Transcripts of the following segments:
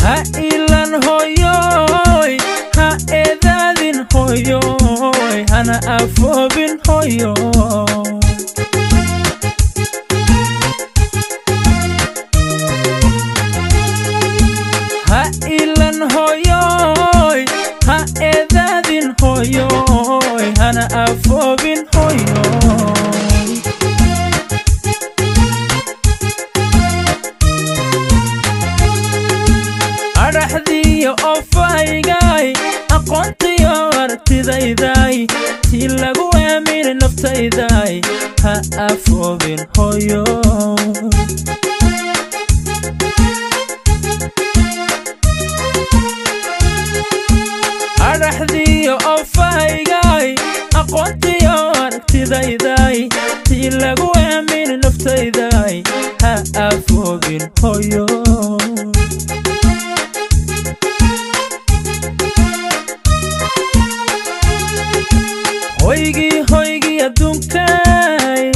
ha ilan hoyoy ha eedadin hoyoy hana afoobin hoyoy ha ilan hoyoy ha eedadin hoyoy hana afoobin hoyoy araxdiyo ofaygay aqoontiyo aragtidayday tii lagu aamini naftayday ha afoobin hoyoy araxdiyo ofaygay aqoontiyo aragtidayday tii lagu aamini naftayday ha afoobin hoyoy hoygii adduunkay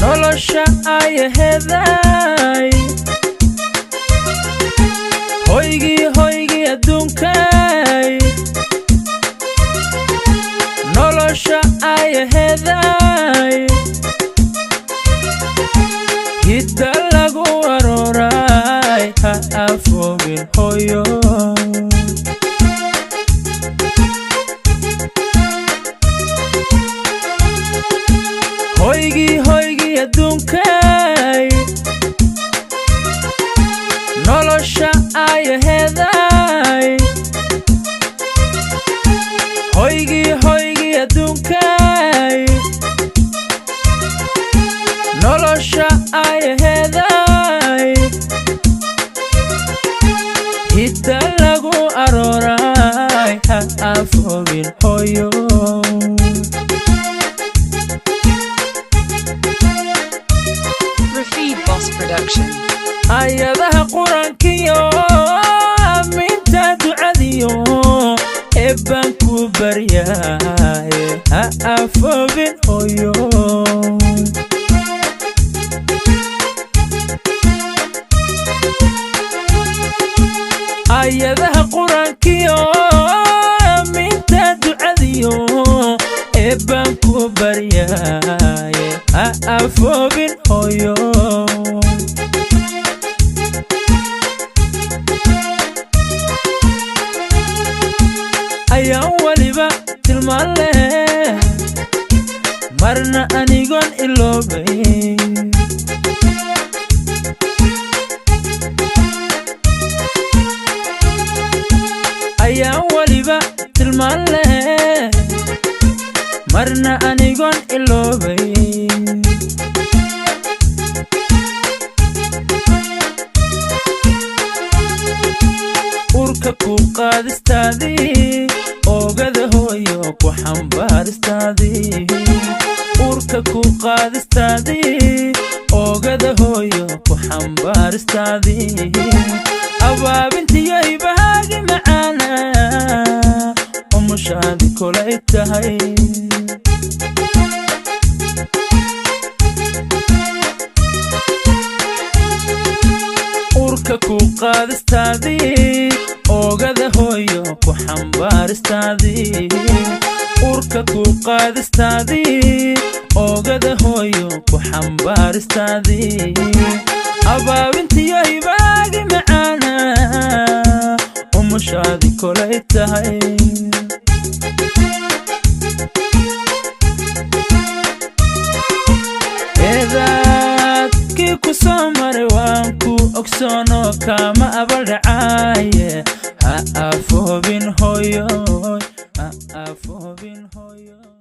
nolosha ayaheeday hoygii adduunkay nolosha ayaheeday hidda lagu arooray ha afoobin hoyoy hoygii adduunkay nolosha ayaheeday hoygii adduunkay nolosha ayaheeday hidda lagu arooray ha afoobin hoyoy Production ayadaha qurankiyo aminta ducadiyo eebban ku baryaay ha afoobin hoyoy ayadaha qurankiyo aminta ducadiyo eebban ku baryaay ha afoobin hoyoy ayaan waliba tilmaan leh marna anigoon iloobay ayaan waliba tilmaan leh marna anigoon iloobay urka ku qaadistaadii oogada hooyo ku xambaaristaadii urka ku qaadistaadii oogada hooyo ku xambaaristaadii abaabintiyo ibahaagi macaana umushaadi kolay tahay urka ku qaadistaadii oogada hooyo ku xambaaristaadii urka ku qaadistaadii oogada hooyo ku xambaaristaadii abaabintiyo ibaagi macaana umushaadi kolay tahay eedaadkii ku soo maray waan ku ogsoono kama abaldhacaaye ha afoobin hoyoy ha afoobin hoyoy